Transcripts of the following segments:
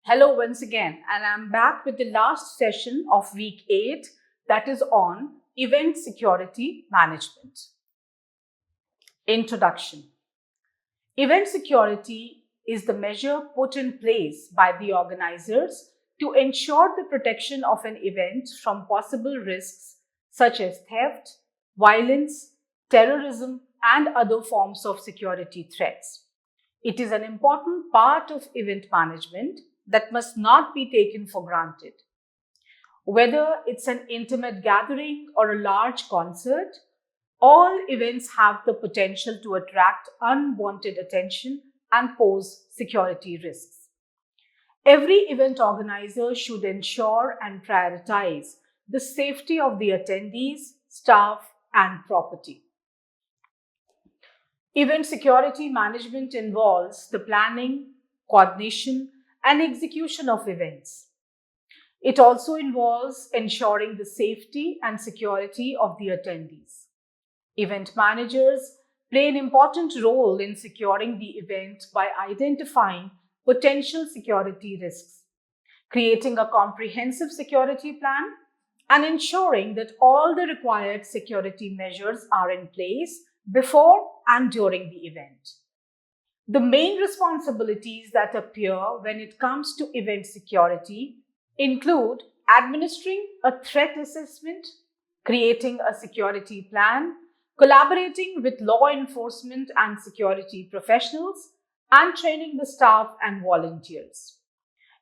Hello once again, and I'm back with the last session of week 8 that is on event security management. Introduction. Event security is the measure put in place by the organizers to ensure the protection of an event from possible risks such as theft, violence, terrorism, and other forms of security threats. It is an important part of event management that must not be taken for granted. Whether it's an intimate gathering or a large concert, all events have the potential to attract unwanted attention and pose security risks. Every event organizer should ensure and prioritize the safety of the attendees, staff, and property. Event security management involves the planning, coordination, and execution of events. It also involves ensuring the safety and security of the attendees. Event managers play an important role in securing the event by identifying potential security risks, creating a comprehensive security plan, and ensuring that all the required security measures are in place before and during the event. The main responsibilities that appear when it comes to event security include administering a threat assessment, creating a security plan, collaborating with law enforcement and security professionals, and training the staff and volunteers.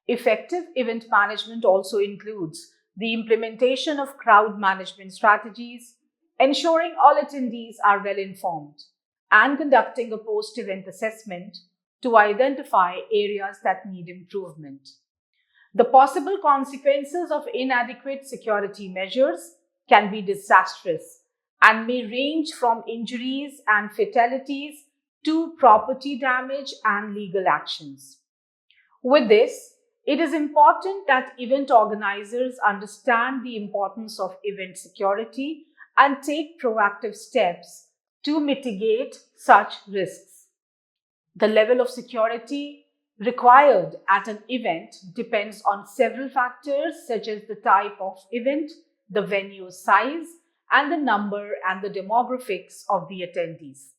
Effective event management also includes the implementation of crowd management strategies, ensuring all attendees are well informed, and conducting a post event assessment to identify areas that need improvement. The possible consequences of inadequate security measures can be disastrous and may range from injuries and fatalities to property damage and legal actions. With this, it is important that event organizers understand the importance of event security and take proactive steps to mitigate such risks. The level of security required at an event depends on several factors such as the type of event, the venue size, and the number and the demographics of the attendees.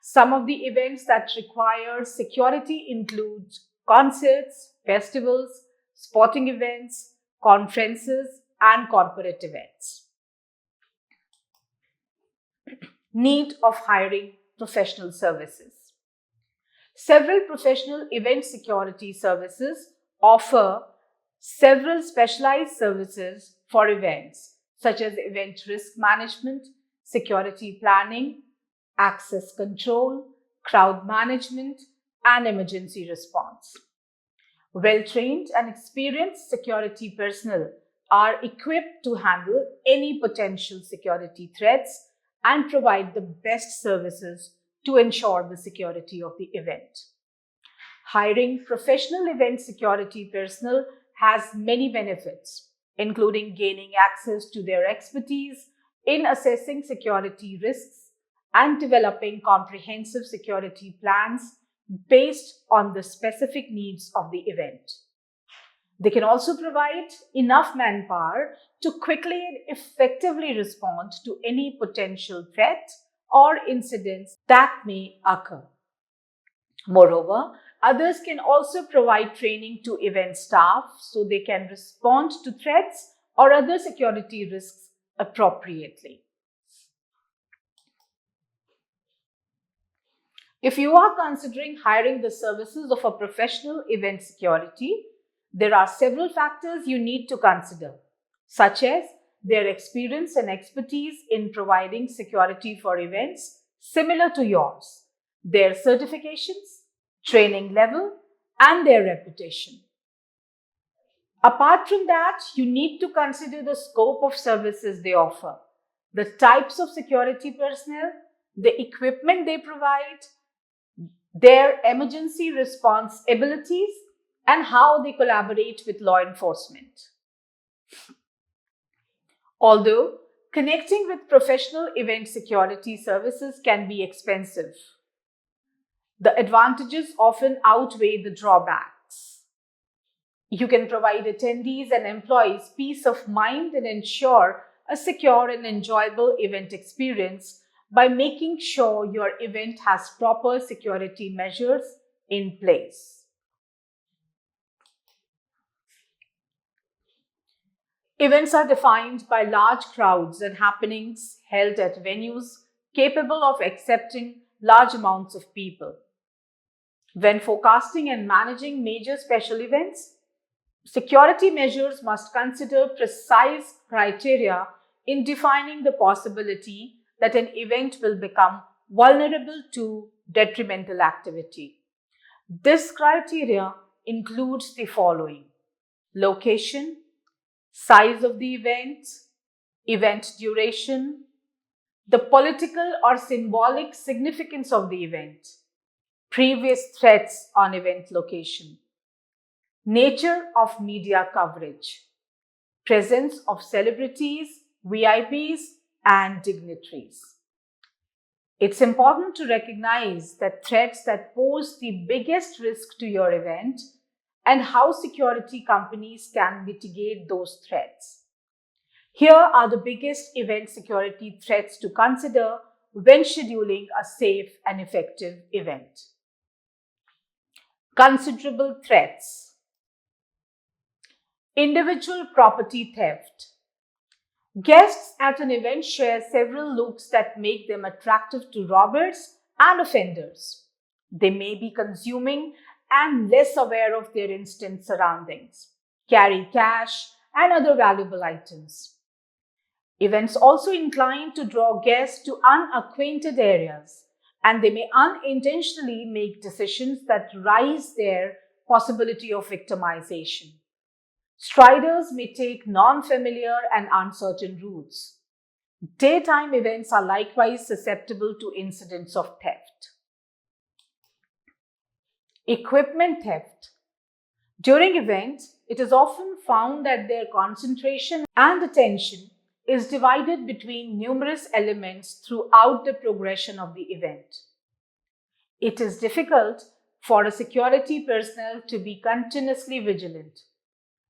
Some of the events that require security include concerts, festivals, sporting events, conferences, and corporate events. Need of hiring professional services. Several professional event security services offer several specialized services for events, such as event risk management, security planning, access control, crowd management, and emergency response. Well-trained and experienced security personnel are equipped to handle any potential security threats and provide the best services to ensure the security of the event. Hiring professional event security personnel has many benefits, including gaining access to their expertise in assessing security risks and developing comprehensive security plans based on the specific needs of the event. They can also provide enough manpower to quickly and effectively respond to any potential threat or incidents that may occur. Moreover, others can also provide training to event staff so they can respond to threats or other security risks appropriately. If you are considering hiring the services of a professional event security, there are several factors you need to consider, such as their experience and expertise in providing security for events similar to yours, their certifications, training level, and their reputation. Apart from that, you need to consider the scope of services they offer, the types of security personnel, the equipment they provide, their emergency response abilities, and how they collaborate with law enforcement. Although connecting with professional event security services can be expensive, the advantages often outweigh the drawbacks. You can provide attendees and employees peace of mind and ensure a secure and enjoyable event experience by making sure your event has proper security measures in place. Events are defined by large crowds and happenings held at venues capable of accepting large amounts of people. When forecasting and managing major special events, security measures must consider precise criteria in defining the possibility that an event will become vulnerable to detrimental activity. This criteria includes the following: location, size of the event duration, the political or symbolic significance of the event, previous threats on event location, nature of media coverage, presence of celebrities, VIPs, and dignitaries. It's important to recognize that threats that pose the biggest risk to your event and how security companies can mitigate those threats. Here are the biggest event security threats to consider when scheduling a safe and effective event. Considerable threats. Individual property theft. Guests at an event share several looks that make them attractive to robbers and offenders. They may be consuming and less aware of their instant surroundings, carry cash and other valuable items. Events also incline to draw guests to unacquainted areas, and they may unintentionally make decisions that raise their possibility of victimization. Striders may take non-familiar and uncertain routes. Daytime events are likewise susceptible to incidents of theft. Equipment theft. During events, it is often found that their concentration and attention is divided between numerous elements throughout the progression of the event. It is difficult for a security personnel to be continuously vigilant,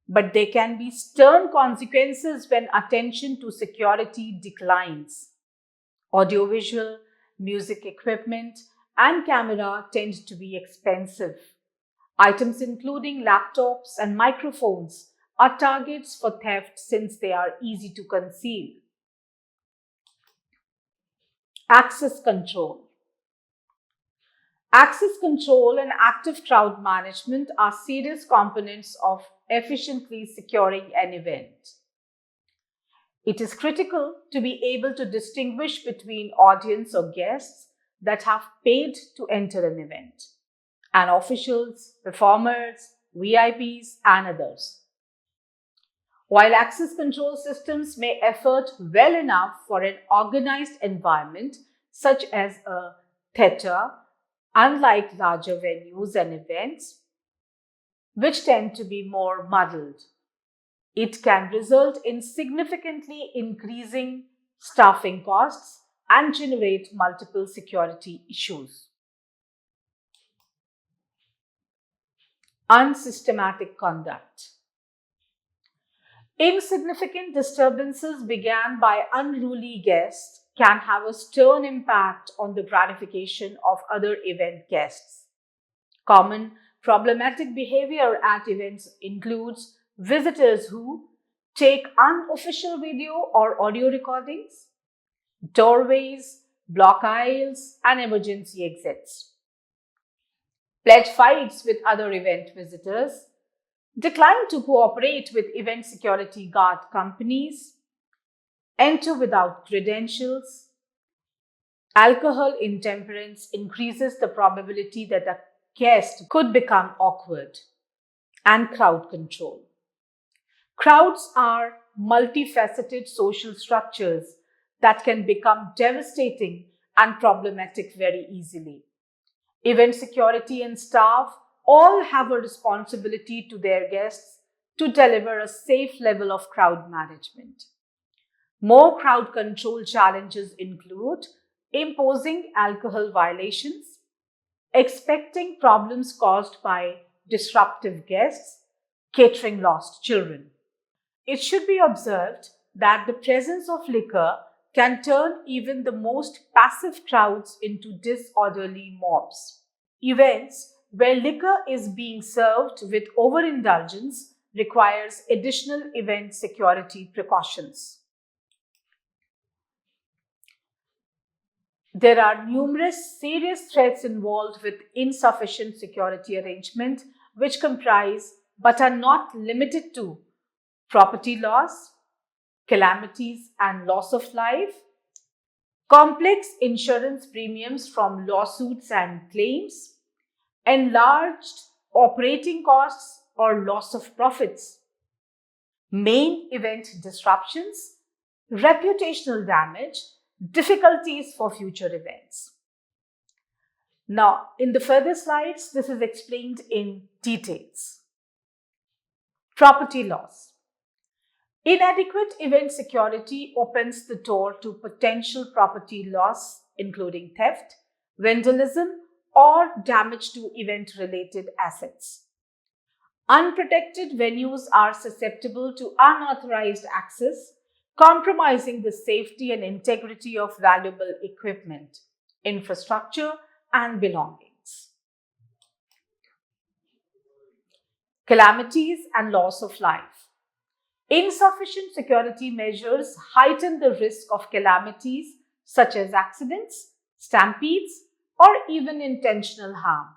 but there can be stern consequences when attention to security declines. Audiovisual, music equipment, and camera tend to be expensive. Items including laptops and microphones are targets for theft since they are easy to conceal. Access control. Access control and active crowd management are serious components of efficiently securing an event. It is critical to be able to distinguish between audience or guests that have paid to enter an event and officials, performers, VIPs, and others. While access control systems may effort well enough for an organized environment such as a theater, unlike larger venues and events, which tend to be more muddled, it can result in significantly increasing staffing costs and generate multiple security issues. Unsystematic conduct. Insignificant disturbances began by unruly guests can have a stern impact on the gratification of other event guests. Common problematic behavior at events includes visitors who take unofficial video or audio recordings, doorways, block aisles, and emergency exits, pledge fights with other event visitors, decline to cooperate with event security guard companies, enter without credentials. Alcohol intemperance increases the probability that a guest could become awkward. And crowd control. Crowds are multifaceted social structures that can become devastating and problematic very easily. Event security and staff all have a responsibility to their guests to deliver a safe level of crowd management. More crowd control challenges include imposing alcohol violations, expecting problems caused by disruptive guests, catering lost children. It should be observed that the presence of liquor can turn even the most passive crowds into disorderly mobs. Events where liquor is being served with overindulgence requires additional event security precautions. There are numerous serious threats involved with insufficient security arrangement, which comprise but are not limited to property loss, calamities and loss of life, complex insurance premiums from lawsuits and claims, enlarged operating costs or loss of profits, main event disruptions, reputational damage, difficulties for future events. Now, in the further slides, this is explained in details. Property loss. Inadequate event security opens the door to potential property loss, including theft, vandalism, or damage to event-related assets. Unprotected venues are susceptible to unauthorized access, compromising the safety and integrity of valuable equipment, infrastructure, and belongings. Calamities and loss of life. Insufficient security measures heighten the risk of calamities such as accidents, stampedes, or even intentional harm.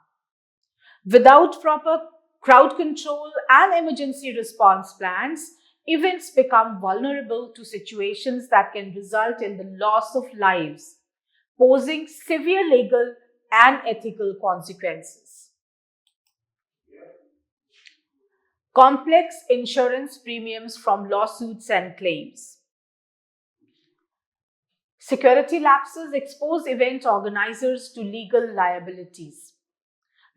Without proper crowd control and emergency response plans, events become vulnerable to situations that can result in the loss of lives, posing severe legal and ethical consequences. Complex insurance premiums from lawsuits and claims. Security lapses expose event organizers to legal liabilities.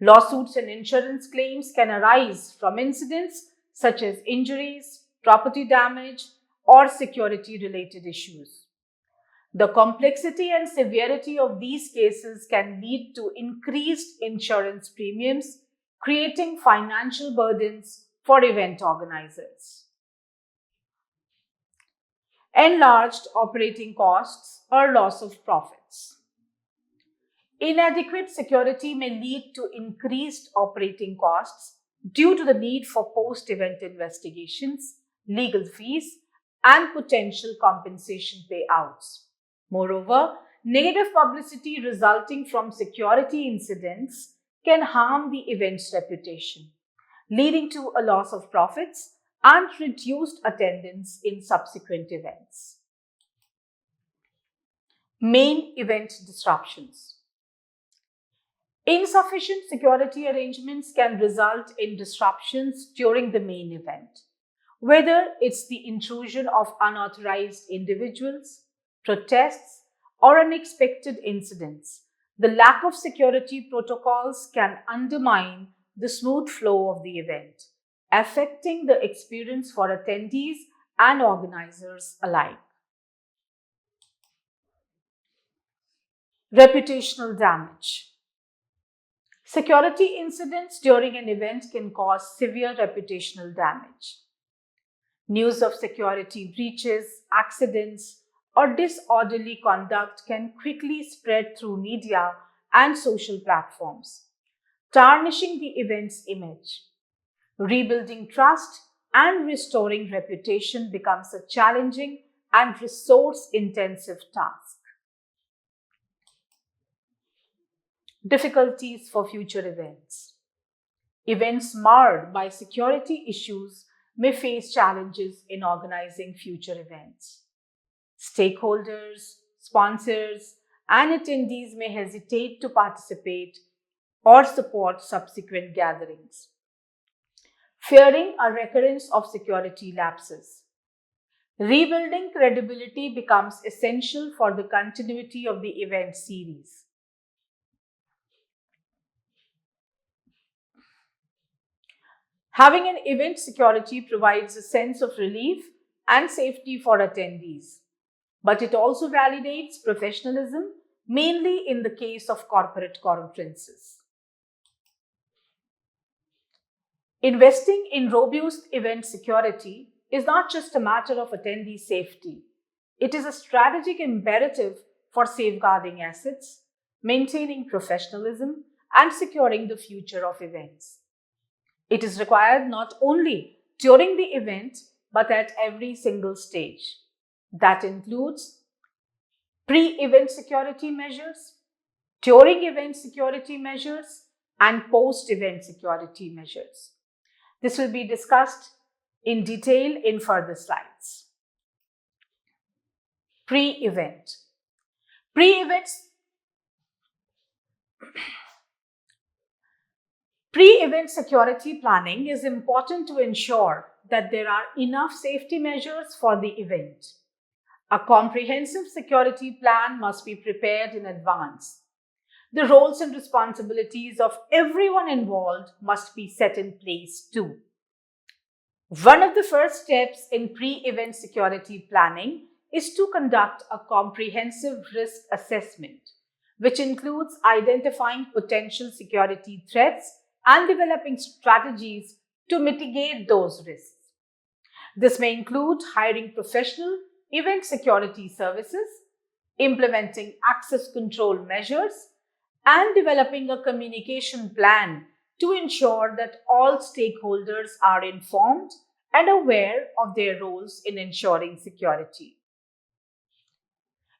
Lawsuits and insurance claims can arise from incidents such as injuries, property damage, or security-related issues. The complexity and severity of these cases can lead to increased insurance premiums, creating financial burdens for event organizers. Enlarged operating costs or loss of profits. Inadequate security may lead to increased operating costs due to the need for post-event investigations, legal fees, and potential compensation payouts. Moreover, negative publicity resulting from security incidents can harm the event's reputation, leading to a loss of profits and reduced attendance in subsequent events. Main event disruptions. Insufficient security arrangements can result in disruptions during the main event, whether it's the intrusion of unauthorized individuals, protests, or unexpected incidents. The lack of security protocols can undermine the smooth flow of the event, affecting the experience for attendees and organizers alike. Reputational damage. Security incidents during an event can cause severe reputational damage. News of security breaches, accidents, or disorderly conduct can quickly spread through media and social platforms, tarnishing the event's image. Rebuilding trust and restoring reputation becomes a challenging and resource-intensive task. Difficulties for future events. Events marred by security issues may face challenges in organizing future events. Stakeholders, sponsors, and attendees may hesitate to participate or support subsequent gatherings, fearing a recurrence of security lapses. Rebuilding credibility becomes essential for the continuity of the event series. Having an event security provides a sense of relief and safety for attendees, but it also validates professionalism, mainly in the case of corporate conferences. Investing in robust event security is not just a matter of attendee safety. It is a strategic imperative for safeguarding assets, maintaining professionalism, and securing the future of events. It is required not only during the event but at every single stage. That includes pre-event security measures, during event security measures, and post-event security measures. This will be discussed in detail in further slides. Pre-event. Pre-events Pre-event security planning is important to ensure that there are enough safety measures for the event. A comprehensive security plan must be prepared in advance. The roles and responsibilities of everyone involved must be set in place too. One of the first steps in pre-event security planning is to conduct a comprehensive risk assessment, which includes identifying potential security threats and developing strategies to mitigate those risks. This may include hiring professional event security services, implementing access control measures, and developing a communication plan to ensure that all stakeholders are informed and aware of their roles in ensuring security.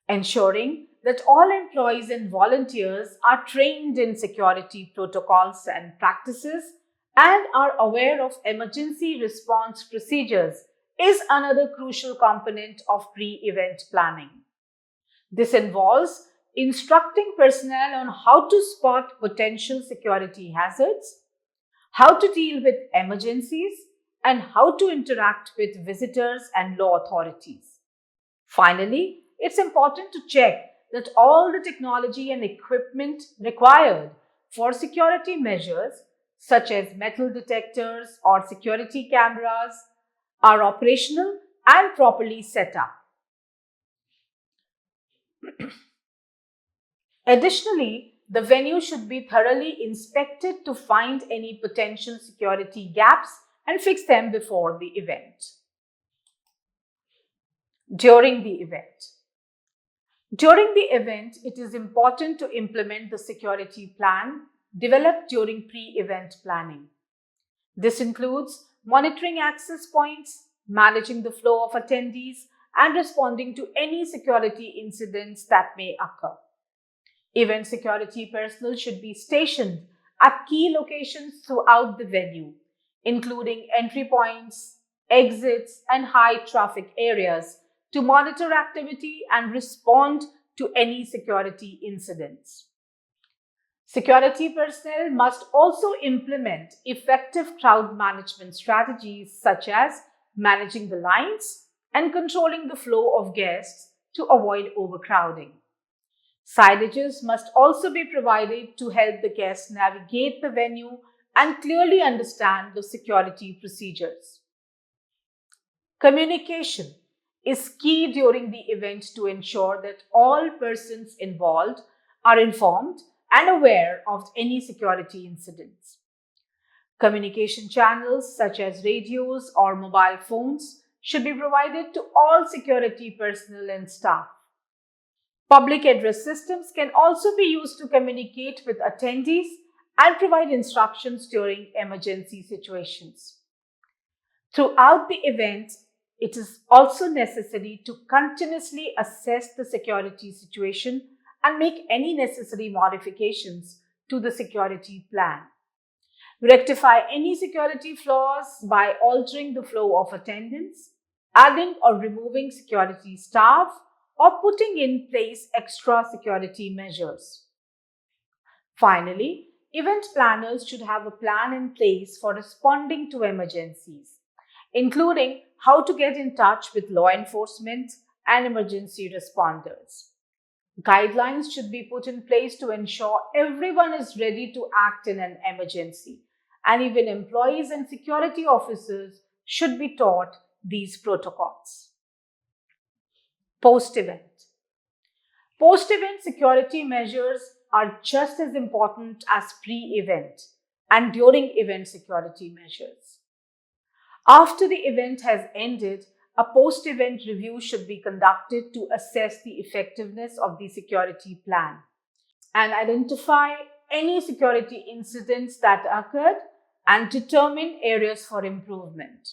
Ensuring that all employees and volunteers are trained in security protocols and practices and are aware of emergency response procedures is another crucial component of pre-event planning. This involves instructing personnel on how to spot potential security hazards, how to deal with emergencies, and how to interact with visitors and law authorities. Finally, it's important to check that all the technology and equipment required for security measures, such as metal detectors or security cameras, are operational and properly set up. Additionally, the venue should be thoroughly inspected to find any potential security gaps and fix them before the event. During the event. During the event, it is important to implement the security plan developed during pre-event planning. This includes monitoring access points, managing the flow of attendees, and responding to any security incidents that may occur. Event security personnel should be stationed at key locations throughout the venue, including entry points, exits, and high traffic areas to monitor activity and respond to any security incidents. Security personnel must also implement effective crowd management strategies such as managing the lines and controlling the flow of guests to avoid overcrowding. Signages must also be provided to help the guests navigate the venue and clearly understand the security procedures. Communication is key during the event to ensure that all persons involved are informed and aware of any security incidents. Communication channels such as radios or mobile phones should be provided to all security personnel and staff. Public address systems can also be used to communicate with attendees and provide instructions during emergency situations. Throughout the event, it is also necessary to continuously assess the security situation and make any necessary modifications to the security plan. Rectify any security flaws by altering the flow of attendance, adding or removing security staff, or putting in place extra security measures. Finally, event planners should have a plan in place for responding to emergencies, including how to get in touch with law enforcement and emergency responders. Guidelines should be put in place to ensure everyone is ready to act in an emergency, and even employees and security officers should be taught these protocols. Post-event. Post-event security measures are just as important as pre-event, and during event security measures. After the event has ended, a post-event review should be conducted to assess the effectiveness of the security plan and identify any security incidents that occurred and determine areas for improvement.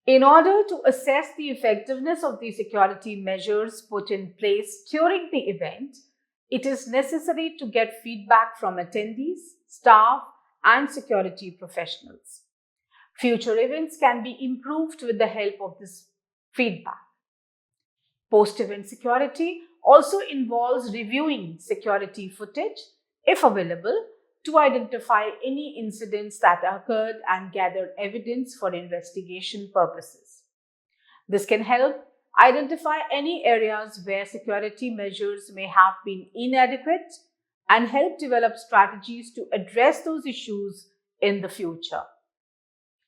In order to assess the effectiveness of the security measures put in place during the event, it is necessary to get feedback from attendees, staff, and security professionals. Future events can be improved with the help of this feedback. Post-event security also involves reviewing security footage, if available, to identify any incidents that occurred and gather evidence for investigation purposes. This can help identify any areas where security measures may have been inadequate and help develop strategies to address those issues in the future.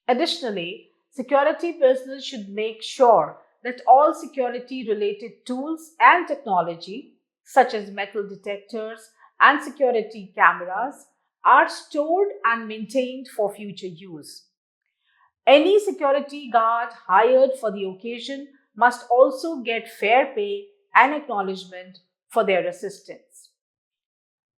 Additionally, security personnel should make sure that all security-related tools and technology, such as metal detectors and security cameras, are stored and maintained for future use. Any security guard hired for the occasion must also get fair pay and acknowledgement for their assistance.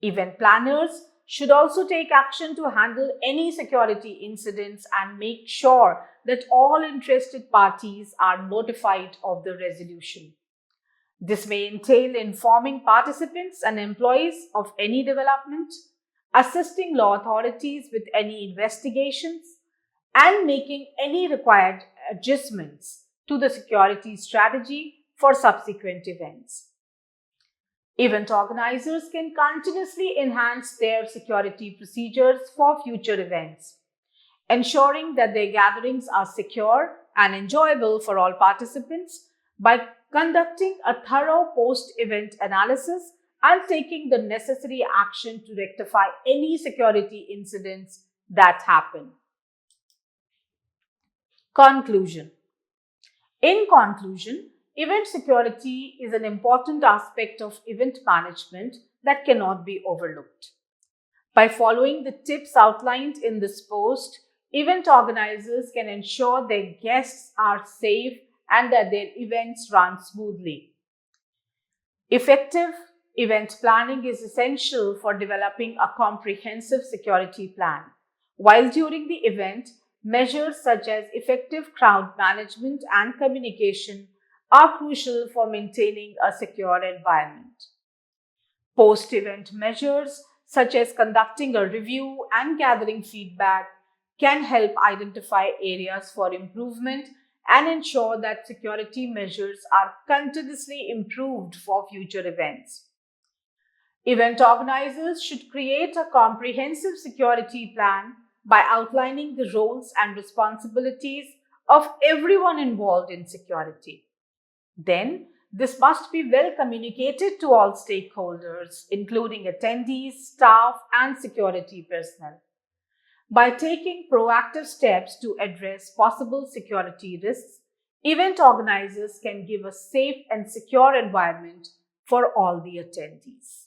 Event planners should also take action to handle any security incidents and make sure that all interested parties are notified of the resolution. This may entail informing participants and employees of any development, assisting law authorities with any investigations, and making any required adjustments to the security strategy for subsequent events. Event organizers can continuously enhance their security procedures for future events, ensuring that their gatherings are secure and enjoyable for all participants by conducting a thorough post-event analysis and taking the necessary action to rectify any security incidents that happen. Conclusion. In conclusion, event security is an important aspect of event management that cannot be overlooked. By following the tips outlined in this post, event organizers can ensure their guests are safe and that their events run smoothly. Effective event planning is essential for developing a comprehensive security plan, while during the event, measures such as effective crowd management and communication are crucial for maintaining a secure environment. Post-event measures such as conducting a review and gathering feedback can help identify areas for improvement and ensure that security measures are continuously improved for future events. Event organizers should create a comprehensive security plan by outlining the roles and responsibilities of everyone involved in security. Then, this must be well communicated to all stakeholders, including attendees, staff, and security personnel. By taking proactive steps to address possible security risks, event organizers can give a safe and secure environment for all the attendees.